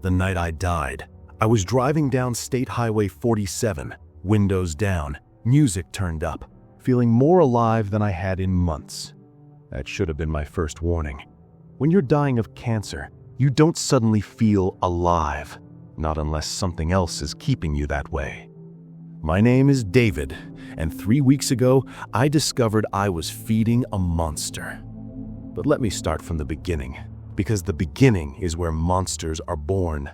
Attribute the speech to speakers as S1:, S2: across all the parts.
S1: the night I died. I was driving down State Highway 47, windows down, music turned up, feeling more alive than I had in months. That should have been my first warning. When you're dying of cancer, you don't suddenly feel alive, not unless something else is keeping you that way. My name is David, and 3 weeks ago, I discovered I was feeding a monster. But let me start from the beginning, because the beginning is where monsters are born.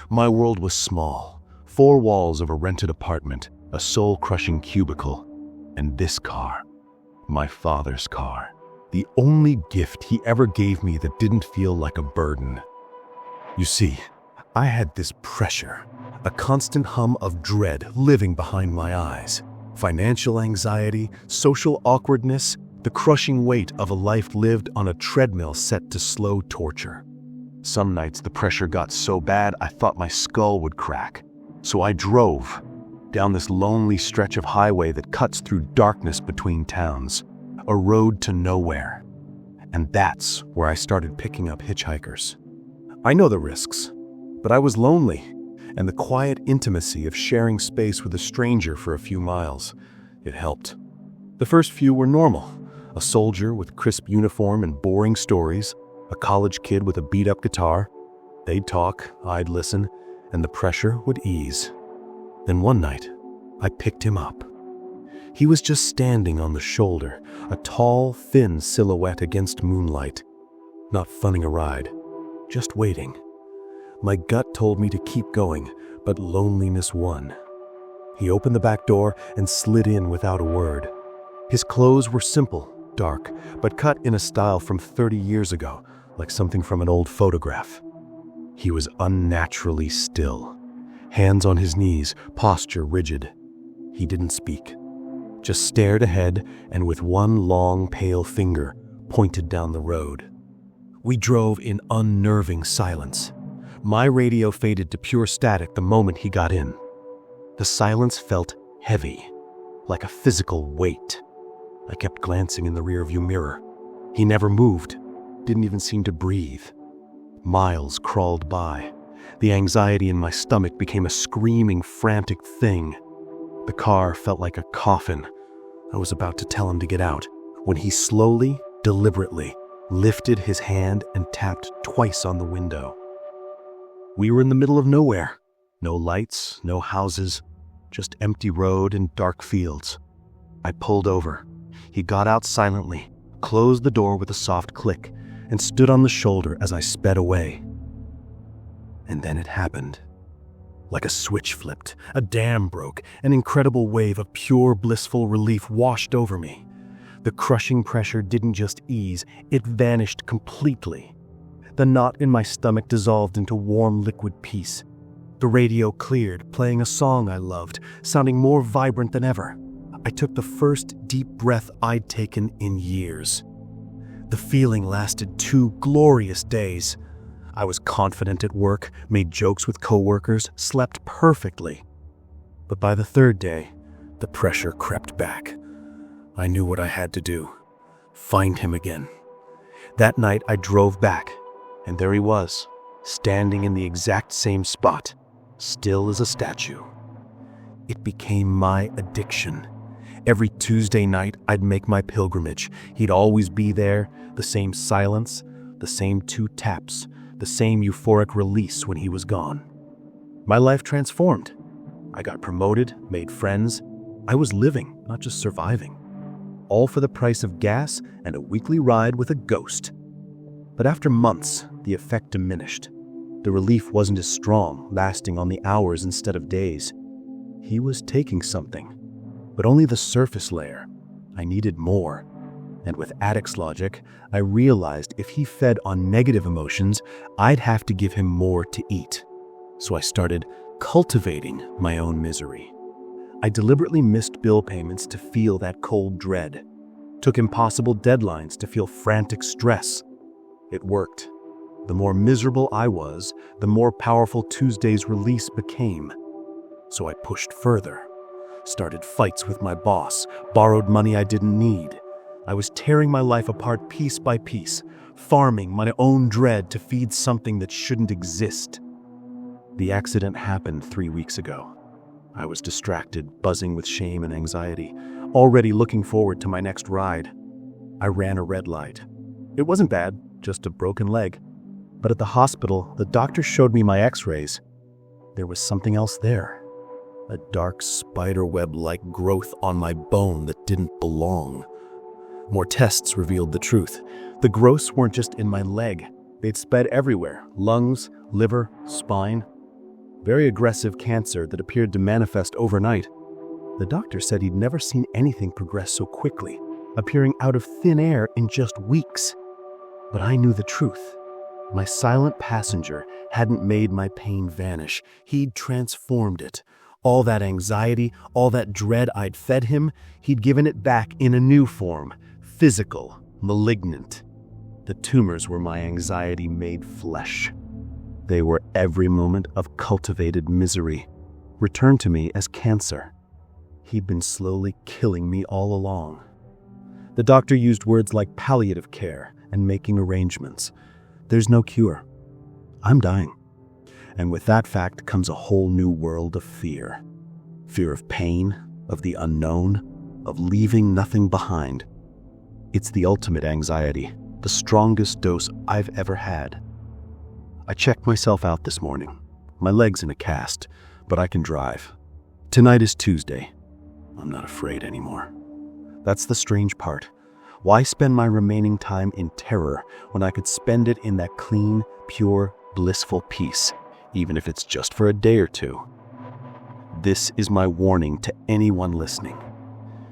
S1: My world was small, 4 walls of a rented apartment, a soul-crushing cubicle, and this car, my father's car. The only gift he ever gave me that didn't feel like a burden. You see, I had this pressure, a constant hum of dread living behind my eyes. Financial anxiety, social awkwardness, the crushing weight of a life lived on a treadmill set to slow torture. Some nights the pressure got so bad I thought my skull would crack. So I drove down this lonely stretch of highway that cuts through darkness between towns. A road to nowhere. And that's where I started picking up hitchhikers. I know the risks, but I was lonely, and the quiet intimacy of sharing space with a stranger for a few miles, it helped. The first few were normal. A soldier with crisp uniform and boring stories, a college kid with a beat-up guitar. They'd talk, I'd listen, and the pressure would ease. Then one night, I picked him up. He was just standing on the shoulder, a tall, thin silhouette against moonlight. Not funning a ride, just waiting. My gut told me to keep going, but loneliness won. He opened the back door and slid in without a word. His clothes were simple, dark, but cut in a style from 30 years ago, like something from an old photograph. He was unnaturally still. Hands on his knees, posture rigid. He didn't speak. Just stared ahead and with one long, pale finger pointed down the road. We drove in unnerving silence. My radio faded to pure static the moment he got in. The silence felt heavy, like a physical weight. I kept glancing in the rearview mirror. He never moved, didn't even seem to breathe. Miles crawled by. The anxiety in my stomach became a screaming, frantic thing. The car felt like a coffin. I was about to tell him to get out when he slowly, deliberately lifted his hand and tapped twice on the window. We were in the middle of nowhere. No lights, no houses, just empty road and dark fields. I pulled over. He got out silently, closed the door with a soft click, and stood on the shoulder as I sped away. And then it happened. Like a switch flipped, a dam broke, an incredible wave of pure blissful relief washed over me. The crushing pressure didn't just ease, it vanished completely. The knot in my stomach dissolved into warm liquid peace. The radio cleared, playing a song I loved, sounding more vibrant than ever. I took the first deep breath I'd taken in years. The feeling lasted 2 glorious days. I was confident at work, made jokes with coworkers, slept perfectly. But by the 3rd day, the pressure crept back. I knew what I had to do. Find him again. That night I drove back, and there he was, standing in the exact same spot, still as a statue. It became my addiction. Every Tuesday night I'd make my pilgrimage. He'd always be there, the same silence, the same 2 taps, the same euphoric release when he was gone. My life transformed. I got promoted, made friends. I was living, not just surviving. All for the price of gas and a weekly ride with a ghost. But after months, the effect diminished. The relief wasn't as strong, lasting on the hours instead of days. He was taking something, but only the surface layer. I needed more. And with addict's logic, I realized if he fed on negative emotions, I'd have to give him more to eat. So I started cultivating my own misery. I deliberately missed bill payments to feel that cold dread. Took impossible deadlines to feel frantic stress. It worked. The more miserable I was, the more powerful Tuesday's release became. So I pushed further. Started fights with my boss, borrowed money I didn't need. I was tearing my life apart piece by piece, farming my own dread to feed something that shouldn't exist. The accident happened 3 weeks ago. I was distracted, buzzing with shame and anxiety, already looking forward to my next ride. I ran a red light. It wasn't bad, just a broken leg. But at the hospital, the doctor showed me my x-rays. There was something else there. A dark spiderweb-like growth on my bone that didn't belong. More tests revealed the truth. The growths weren't just in my leg. They'd spread everywhere: lungs, liver, spine. Very aggressive cancer that appeared to manifest overnight. The doctor said he'd never seen anything progress so quickly, appearing out of thin air in just weeks. But I knew the truth. My silent passenger hadn't made my pain vanish. He'd transformed it. All that anxiety, all that dread I'd fed him, he'd given it back in a new form. Physical, malignant. The tumors were my anxiety made flesh. They were every moment of cultivated misery, returned to me as cancer. He'd been slowly killing me all along. The doctor used words like palliative care and making arrangements. There's no cure. I'm dying. And with that fact comes a whole new world of fear. Fear of pain, of the unknown, of leaving nothing behind. It's the ultimate anxiety, the strongest dose I've ever had. I checked myself out this morning. My leg's in a cast, but I can drive. Tonight is Tuesday. I'm not afraid anymore. That's the strange part. Why spend my remaining time in terror when I could spend it in that clean, pure, blissful peace, even if it's just for a day or two? This is my warning to anyone listening.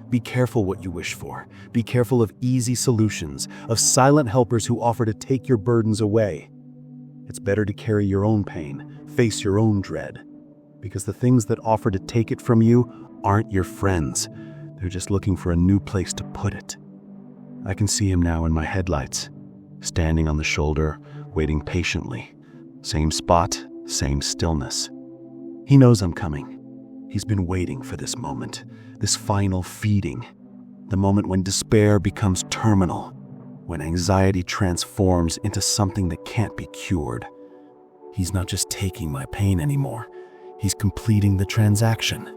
S1: Be careful what you wish for. Be careful of easy solutions, of silent helpers who offer to take your burdens away. It's better to carry your own pain, face your own dread, because the things that offer to take it from you aren't your friends. They're just looking for a new place to put it. I can see him now in my headlights, standing on the shoulder, waiting patiently. Same spot, same stillness. He knows I'm coming. He's been waiting for this moment, this final feeding, the moment when despair becomes terminal, when anxiety transforms into something that can't be cured. He's not just taking my pain anymore. He's completing the transaction.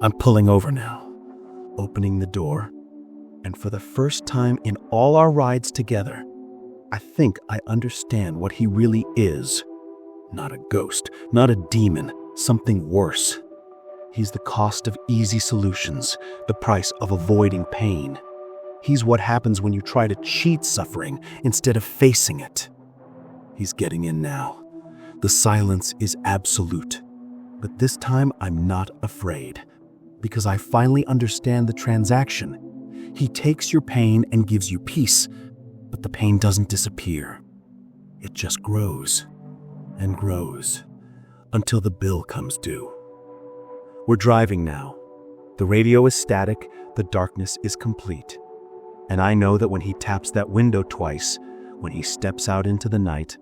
S1: I'm pulling over now, opening the door, and for the first time in all our rides together, I think I understand what he really is. Not a ghost, not a demon, something worse. He's the cost of easy solutions, the price of avoiding pain. He's what happens when you try to cheat suffering instead of facing it. He's getting in now. The silence is absolute. But this time I'm not afraid, because I finally understand the transaction. He takes your pain and gives you peace, but the pain doesn't disappear. It just grows and grows until the bill comes due. We're driving now. The radio is static, the darkness is complete. And I know that when he taps that window twice, when he steps out into the night,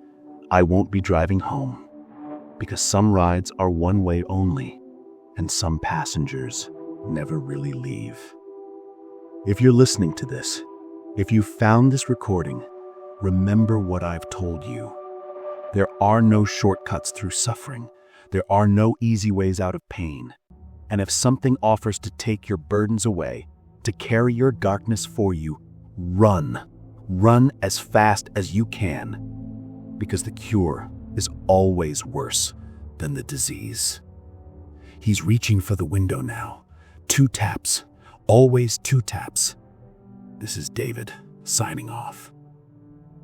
S1: I won't be driving home. Because some rides are one way only, and some passengers never really leave. If you're listening to this, if you found this recording, remember what I've told you. There are no shortcuts through suffering. There are no easy ways out of pain. And if something offers to take your burdens away, to carry your darkness for you, run. Run as fast as you can. Because the cure is always worse than the disease. He's reaching for the window now. 2 taps. Always 2 taps. This is David, signing off.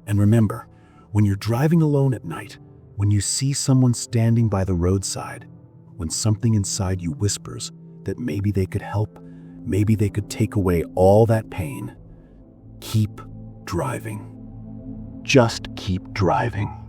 S1: And remember, when you're driving alone at night, when you see someone standing by the roadside, when something inside you whispers that maybe they could help, maybe they could take away all that pain, keep driving. Just keep driving.